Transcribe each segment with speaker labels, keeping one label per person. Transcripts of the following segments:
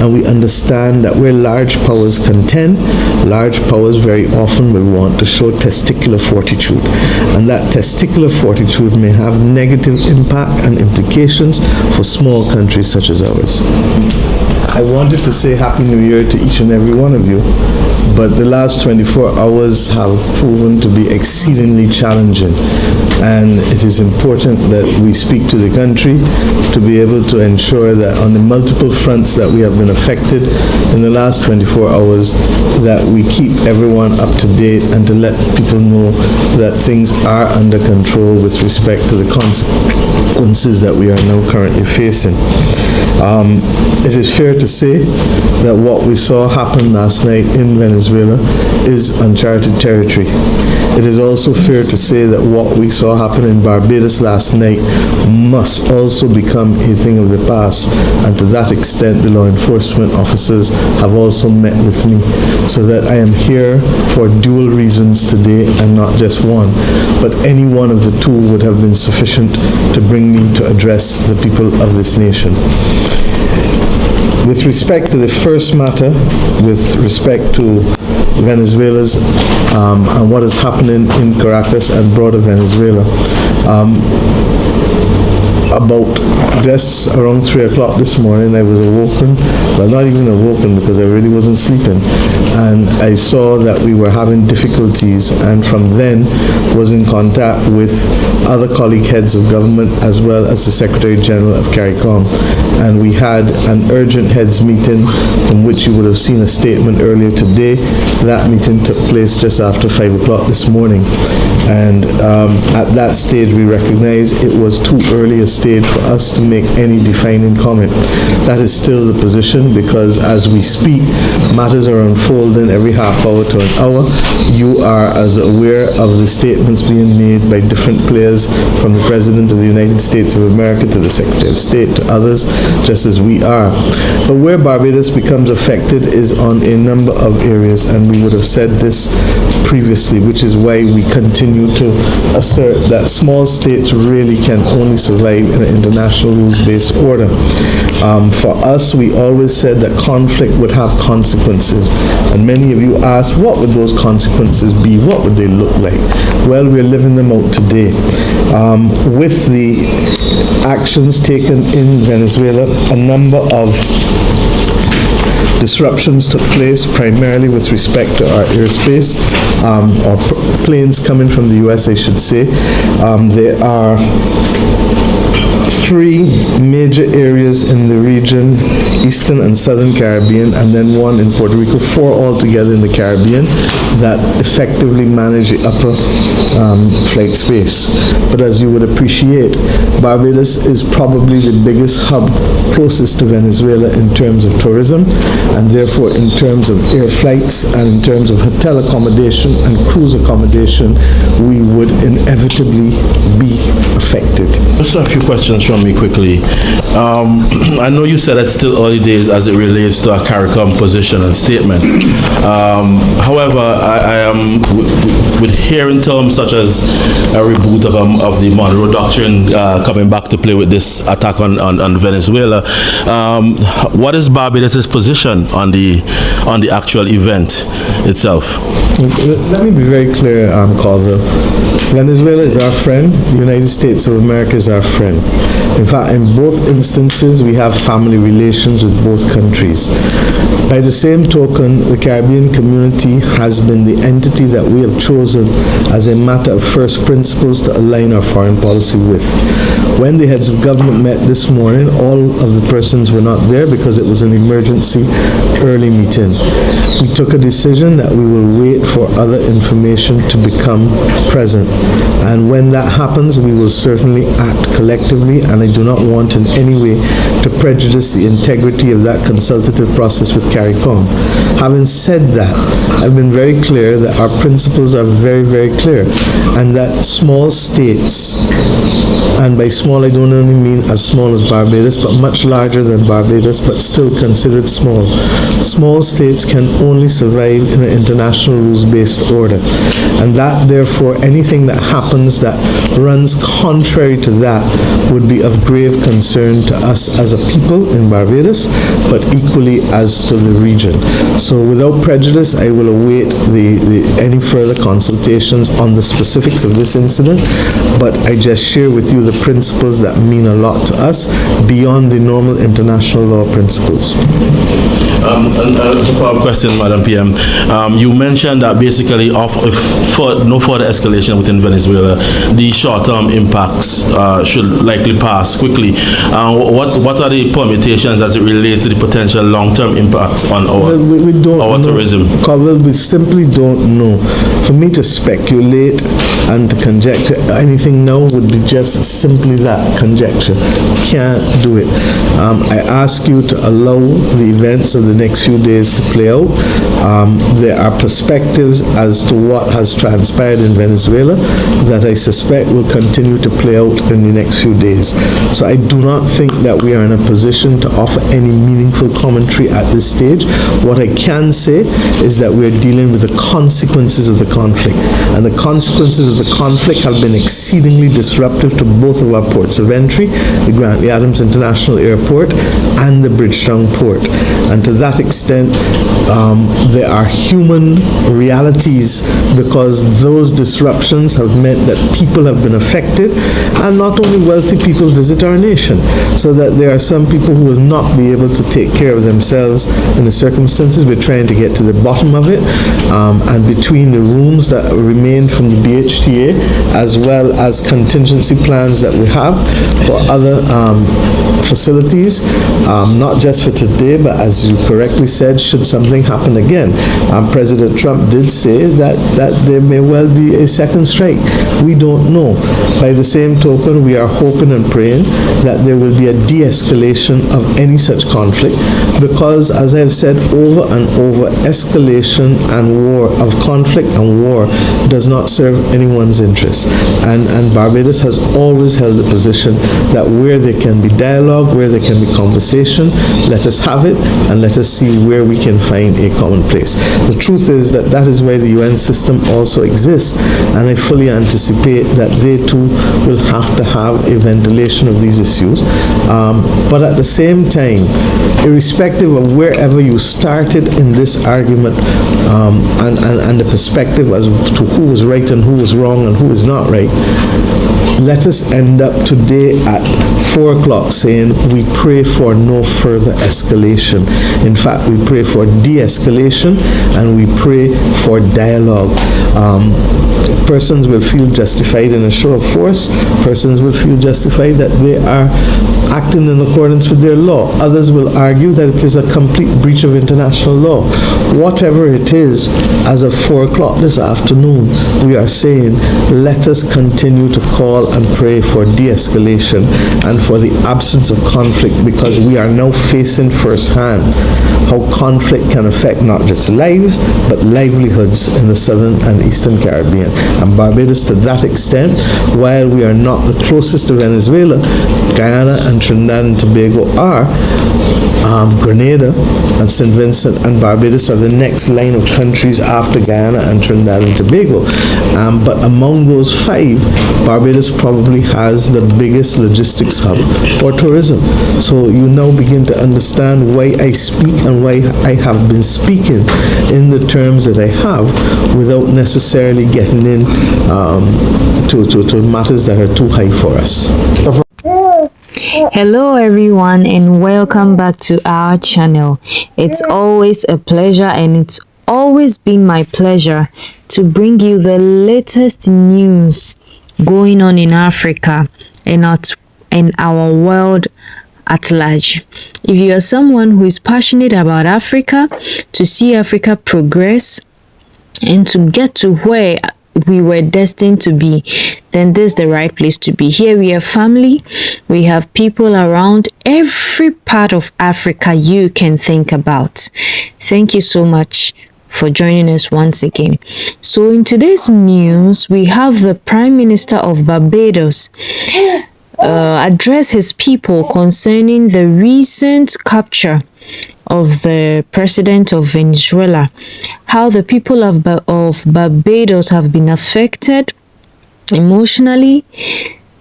Speaker 1: and we understand that where large powers contend, large powers very often will want to show testicular fortitude, and that testicular fortitude may have negative impact and implications for small countries such as ours. I wanted to say Happy New Year to each and every one of you, but the last 24 hours have proven to be exceedingly challenging, and it is important that we speak to the country to be able to ensure that on the multiple fronts that we have been affected in the last 24 hours, that we keep everyone up to date and to let people know that things are under control with respect to the consequences that we are now currently facing. It is fair to say that what we saw happen last night in Venezuela is uncharted territory. It is also fair to say that what we saw happen in Barbados last night must also become a thing of the past, and to that extent the law enforcement officers have also met with me, so that I am here for dual reasons today and not just one, but any one of the two would have been sufficient to bring me to address the people of this nation. With respect to the first matter, with respect to Venezuela's and what is happening in Caracas and broader Venezuela, about just around 3 o'clock this morning, I was awoken, well, not even awoken because I really wasn't sleeping, and I saw that we were having difficulties, and from then was in contact with other colleague heads of government as well as the Secretary General of CARICOM, and we had an urgent heads meeting from which you would have seen a statement earlier today. That meeting took place just after 5 o'clock this morning, and at that stage we recognized it was too early a stage for us to make any defining comment. That is still the position, because as we speak, matters are unfolding every half hour to an hour. You are as aware of the statements being made by different players, from the President of the United States of America to the Secretary of State to others, just as we are. But where Barbados becomes affected is on a number of areas, and we would have said this previously, which is why we continue to assert that small states really can only survive in an international rules-based order. For us, we always said that conflict would have consequences, and many of you asked, what would those consequences be? What would they look like? Well, we're living them out today. With the actions taken in Venezuela, a number of disruptions took place, primarily with respect to our airspace, or planes coming from the US, I should say. There are 3 major areas in the region, Eastern and Southern Caribbean, and then one in Puerto Rico, 4 altogether in the Caribbean, that effectively manage the upper flight space. But as you would appreciate, Barbados is probably the biggest hub closest to Venezuela in terms of tourism, and therefore in terms of air flights and in terms of hotel accommodation and cruise accommodation, we would inevitably be affected.
Speaker 2: Just a few questions from me quickly. I know you said it's still early days as it relates to a CARICOM position and statement. However, I am with hearing terms such as a reboot of the Monroe Doctrine coming back to play with this attack on Venezuela. What is Barbados' position on the actual event itself?
Speaker 1: Let me be very clear, Colville. Venezuela is our friend. The United States of America is our friend. In fact, in both instances, we have family relations with both countries. By the same token, the Caribbean community has been the entity that we have chosen as a matter of first principles to align our foreign policy with. When the heads of government met this morning, all of the persons were not there because it was an emergency early meeting. We took a decision that we will wait for other information to become present. And when that happens, we will certainly act collectively, and I do not want in any way to prejudice the integrity of that consultative process with CARICOM. Having said that, I've been very clear that our principles are very, very clear, and that small states, and by small I don't only mean as small as Barbados, but much larger than Barbados, but still considered small. Small states can only survive in an international rules-based order, and that therefore anything that happens that runs contrary to that would be of grave concern to us as a people in Barbados, but equally as to the region. So without prejudice, I will await any further consultations on the specifics of this incident, but I just share with you the principles that mean a lot to us beyond the normal international law principles.
Speaker 2: A follow-up question, Madam PM. You mentioned that basically for no further escalation within Venezuela, the short-term impacts should likely pass quickly. What are the permutations as it relates to the potential long-term impacts on our tourism?
Speaker 1: We simply don't know. For me to speculate and to conjecture anything now would be just simply that, conjecture. Can't do it. I ask you to allow the events of the next few days to play out. There are perspectives as to what has transpired in Venezuela that I suspect will continue to play out in the next few days. So I do not think that we are in a position to offer any meaningful commentary at this stage. What I can say is that we are dealing with the consequences of the conflict, and the consequences of the conflict have been exceedingly disruptive to both of our ports of entry, the Grantley Adams International Airport and the Bridgetown Port. And to that extent, there are human realities because those disruptions have meant that people have been affected, and not only wealthy people visit our nation, so that there are some people who will not be able to take care of themselves in the circumstances. We're trying to get to the bottom of it, and between the rooms that remain from the BHTA as well as contingency plans that we have for other facilities, not just for today, but as you correctly said, should something happen again. President Trump did say that there may well be a second strike. We don't know. By the same token, we are hoping and praying that there will be a de-escalation of any such conflict, because as I've said over and over, escalation and war, of conflict and war, does not serve anyone's interest. And Barbados has always held the position that where there can be dialogue, where there can be conversation, let us have it, and let us see where we can find a common place. The truth is that that is why the UN system also exists, and I fully anticipate that they too will have to have a ventilation of these issues. But at the same time, irrespective of wherever you started in this argument, and the perspective as to who was right and who was wrong and who is not right, let us end up today at 4 o'clock saying we pray for no further escalation. In fact, we pray for de-escalation, and we pray for dialogue. Persons will feel justified in a show of force. Persons will feel justified that they are acting in accordance with their law. Others will argue that it is a complete breach of international law. Whatever it is, as of 4 o'clock this afternoon, we are saying, let us continue to call and pray for de-escalation and for the absence of conflict, because we are now facing firsthand how conflict can affect not just lives, but livelihoods in the southern and eastern Caribbean. And Barbados, to that extent, while we are not the closest to Venezuela, Guyana and Trinidad and Tobago are. Grenada and St. Vincent and Barbados are the next line of countries after Guyana and Trinidad and Tobago. But among those 5, Barbados probably has the biggest logistics hub for tourism. So you now begin to understand why I speak and why I have been speaking in the terms that I have, without necessarily getting in to matters that are too high for us.
Speaker 3: Hello everyone, and welcome back to our channel. It's always a pleasure, and it's always been my pleasure to bring you the latest news going on in Africa and our world at large. If you are someone who is passionate about Africa, to see Africa progress and to get to where we were destined to be, then this is the right place to be. Here we have family, we have people around every part of Africa you can think about. Thank you so much for joining us once again. So in today's news, we have the Prime Minister of Barbados address his people concerning the recent capture of the president of Venezuela, how the people of Barbados have been affected emotionally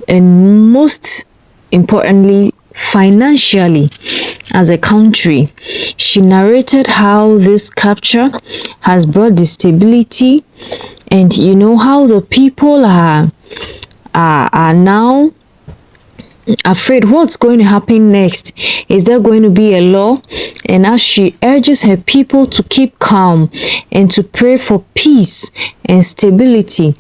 Speaker 3: and most importantly financially as a country. She narrated how this capture has brought stability, and how the people are now afraid what's going to happen next. Is there going to be a law? And as she urges her people to keep calm and to pray for peace and stability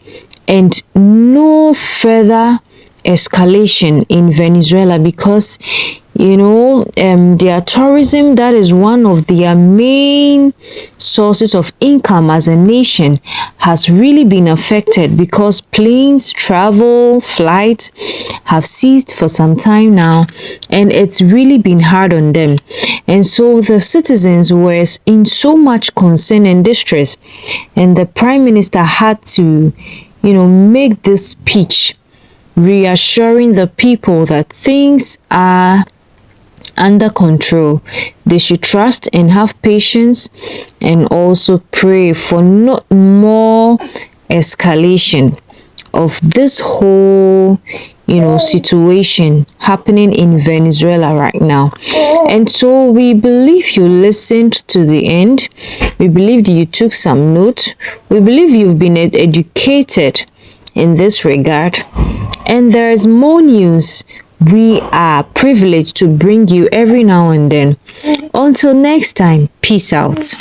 Speaker 3: and no further escalation in Venezuela, because their tourism, that is one of their main sources of income as a nation, has really been affected because planes, travel, flights have ceased for some time now, and it's really been hard on them. And so the citizens were in so much concern and distress, and the Prime Minister had to make this speech reassuring the people that things are under control. They should trust and have patience, and also pray for not more escalation of this whole situation happening in Venezuela right now. And so we believe you listened to the end. We believe you took some note. We believe you've been educated in this regard, and there is more news we are privileged to bring you every now and then. Until next time, peace out.